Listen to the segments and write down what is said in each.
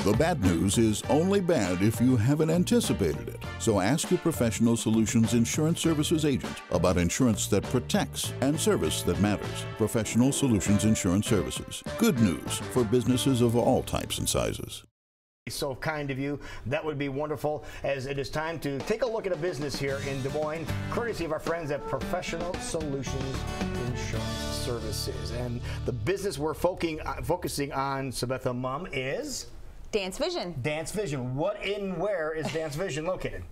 The bad news is only bad if you haven't anticipated it. So ask your Professional Solutions Insurance Services agent about insurance that protects and service that matters. Professional Solutions Insurance Services. Good news for businesses of all types and sizes. So kind of you. That would be wonderful, as it is time to take a look at a business here in Des Moines, courtesy of our friends at Professional Solutions Insurance Services. And the business we're focusing on, Sabetha Mum, is Dance Vision. Dance Vision. What and where is Dance Vision located?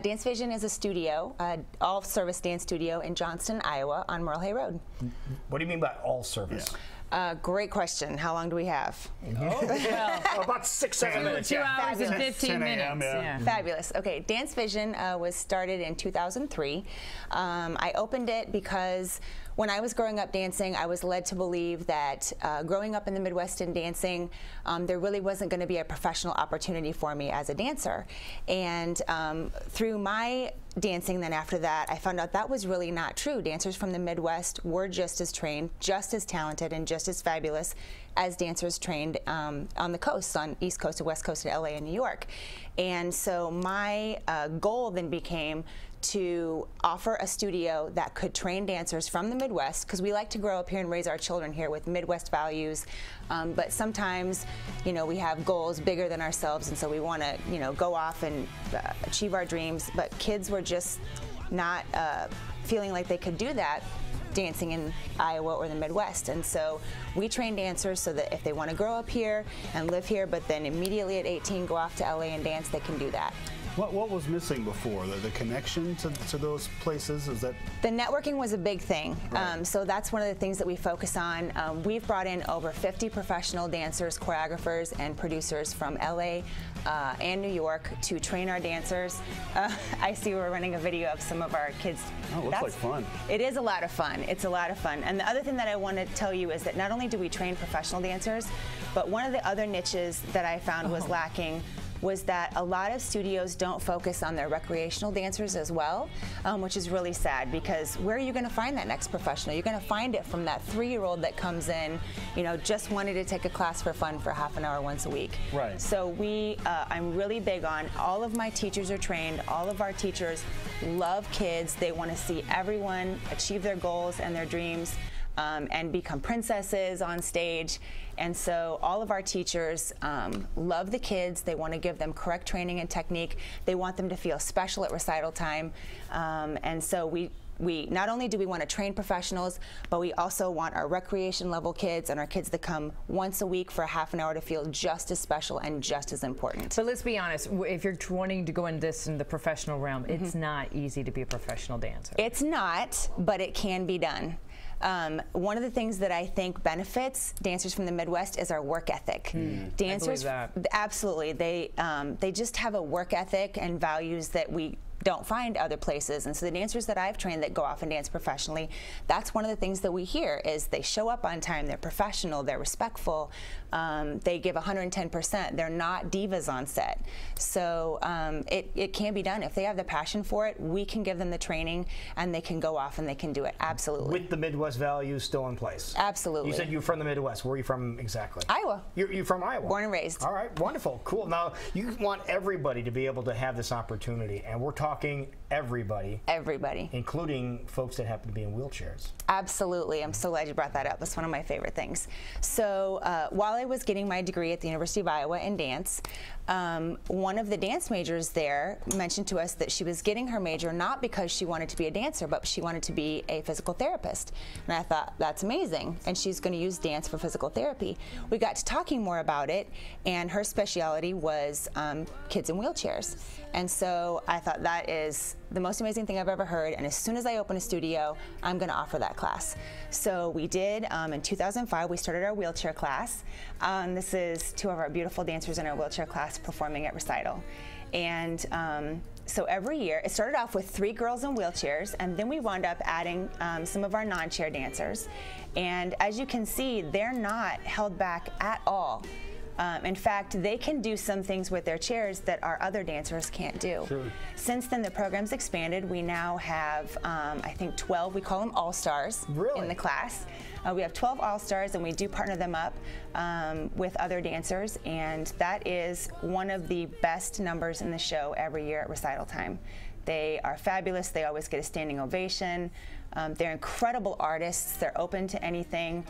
Dance Vision is a studio, all-service dance studio in Johnston, Iowa, on Merle Hay Road. What do you mean by all-service? Great question. How long do we have? About 6-7 minutes. 2 hours and 15 minutes. Yeah. Fabulous. Okay, Dance Vision was started in 2003. I opened it because when I was growing up dancing, I was led to believe that growing up in the Midwest in dancing, there really wasn't going to be a professional opportunity for me as a dancer. And through my dancing then after that, I found out that was really not true. Dancers from the Midwest were just as trained, just as talented, and just as fabulous as dancers trained on the coast, on East Coast and West Coast in LA and New York. And so my goal then became to offer a studio that could train dancers from the Midwest, because we like to grow up here and raise our children here with Midwest values, but sometimes, you know, we have goals bigger than ourselves, and so we want to, you know, go off and achieve our dreams, but kids were just not feeling like they could do that dancing in Iowa or the Midwest. And so we train dancers so that if they want to grow up here and live here, but then immediately at 18 go off to LA and dance, they can do that. What was missing before? The connection to those places? Is that the networking was a big thing. Right. So that's one of the things that we focus on. We've brought in over 50 professional dancers, choreographers, and producers from LA and New York to train our dancers. I see we're running a video of some of our kids. Oh, it looks like fun. It is a lot of fun. It's a lot of fun. And the other thing that I want to tell you is that not only do we train professional dancers, but one of the other niches that I found was lacking was that a lot of studios don't focus on their recreational dancers as well, which is really sad, because where are you going to find that next professional? You're going to find it from that 3-year-old that comes in, you know, just wanted to take a class for fun for half an hour once a week. Right. So I'm really big on, all of my teachers are trained, all of our teachers love kids, they want to see everyone achieve their goals and their dreams. And become princesses on stage. And so all of our teachers love the kids. They want to give them correct training and technique. They want them to feel special at recital time. And so we not only do we want to train professionals, but we also want our recreation level kids and our kids that come once a week for a half an hour to feel just as special and just as important. But let's be honest, if you're wanting to go in the professional realm, it's not easy to be a professional dancer. It's not, but it can be done. One of the things that I think benefits dancers from the Midwest is our work ethic. Dancers, absolutely, they just have a work ethic and values that we don't find other places. And so the dancers that I've trained that go off and dance professionally, that's one of the things that we hear is they show up on time, they're professional, they're respectful, they give 110%, they're not divas on set. So it can be done. If they have the passion for it, we can give them the training and they can go off and they can do it, absolutely. With the Midwest values still in place? Absolutely. You said you're from the Midwest. Where are you from exactly? Iowa. You're from Iowa? Born and raised. All right, wonderful, cool. Now, you want everybody to be able to have this opportunity, and we're talking everybody. Everybody. Including folks that happen to be in wheelchairs. Absolutely. I'm so glad you brought that up. That's one of my favorite things. So while I was getting my degree at the University of Iowa in dance, one of the dance majors there mentioned to us that she was getting her major not because she wanted to be a dancer, but she wanted to be a physical therapist. And I thought, that's amazing. And she's going to use dance for physical therapy. We got to talking more about it, and her specialty was kids in wheelchairs. And so I thought, that is the most amazing thing I've ever heard, and as soon as I open a studio, I'm going to offer that class. So we did. In 2005, we started our wheelchair class. This is 2 of our beautiful dancers in our wheelchair class performing at recital. And so every year, it started off with 3 girls in wheelchairs, and then we wound up adding some of our non-chair dancers. And as you can see, they're not held back at all In fact, they can do some things with their chairs that our other dancers can't do. Sure. Since then, the program's expanded. We now have, I think, 12, we call them All-Stars in the class. We have 12 All-Stars, and we do partner them up with other dancers, and that is one of the best numbers in the show every year at recital time. They are fabulous. They always get a standing ovation. They're incredible artists. They're open to anything.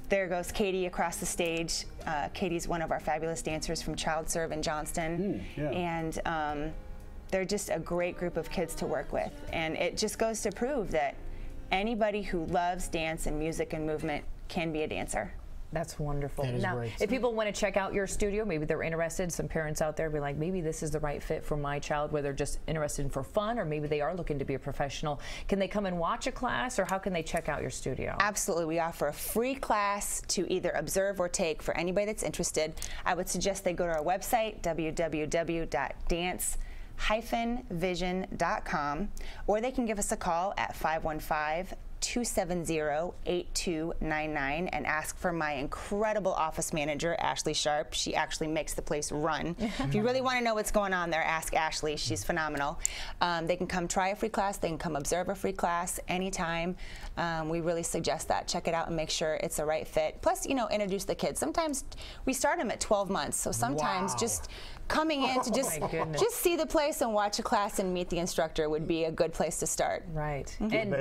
There goes Katie across the stage. Katie's one of our fabulous dancers from Child Serve in Johnston. And they're just a great group of kids to work with. And it just goes to prove that anybody who loves dance and music and movement can be a dancer. That's wonderful. That is now, great. if people want to check out your studio, maybe they're interested, some parents out there be like, maybe this is the right fit for my child, whether they're just interested in for fun or maybe they are looking to be a professional. Can they come and watch a class, or how can they check out your studio? Absolutely. We offer a free class to either observe or take for anybody that's interested. I would suggest they go to our website, www.dance-vision.com, or they can give us a call at 515-270-8299 and ask for my incredible office manager, Ashley Sharp. She actually makes the place run. If you really want to know what's going on there, ask Ashley. She's phenomenal. They can come try a free class. They can come observe a free class anytime. We really suggest that. Check it out and make sure it's the right fit. Plus, you know, introduce the kids. Sometimes we start them at 12 months, so sometimes just coming in to just see the place and watch a class and meet the instructor would be a good place to start. Right. And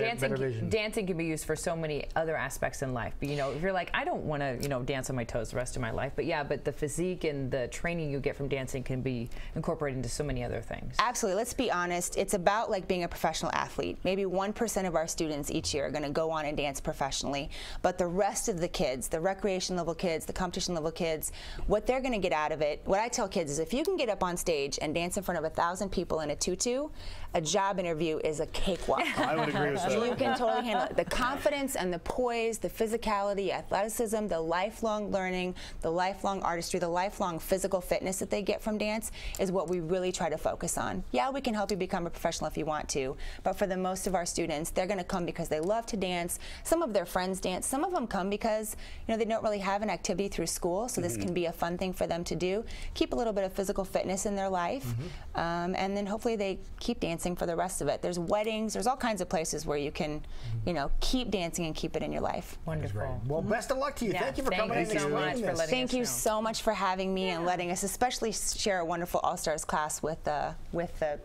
dancing can be used for so many other aspects in life. But, you know, if you're like, I don't want to, you know, dance on my toes the rest of my life, but yeah, but the physique and the training you get from dancing can be incorporated into so many other things. Absolutely. Let's be honest. It's about like being a professional athlete. Maybe 1% of our students each year are going to go on and dance professionally, but the rest of the kids, the recreation level kids, the competition level kids, what they're going to get out of it, what I tell kids is if you can get up on stage and dance in front of 1,000 people in a tutu, a job interview is a cakewalk. I would agree with that. You can totally handle it. The confidence and the poise, the physicality, athleticism, the lifelong learning, the lifelong artistry, the lifelong physical fitness that they get from dance is what we really try to focus on. Yeah, we can help you become a professional if you want to, but for the most of our students, they're going to come because they love to dance. Some of their friends dance. Some of them come because, you know, they don't really have an activity through school, so this can be a fun thing for them to do. Keep a little bit of physical fitness in their life, and then hopefully they keep dancing for the rest of it. There's weddings, there's all kinds of places where you can, you know, keep dancing and keep it in your life. Wonderful. Well, best of luck to you. Yeah, thank you for coming in and so much explaining for this. letting Thank you so much for having me and letting us especially share a wonderful All-Stars class with the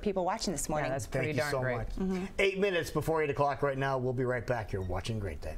people watching this morning. Yeah, that's pretty Thank you darn so great. much. 8 minutes before 8 o'clock right now. We'll be right back. You're watching Great Day.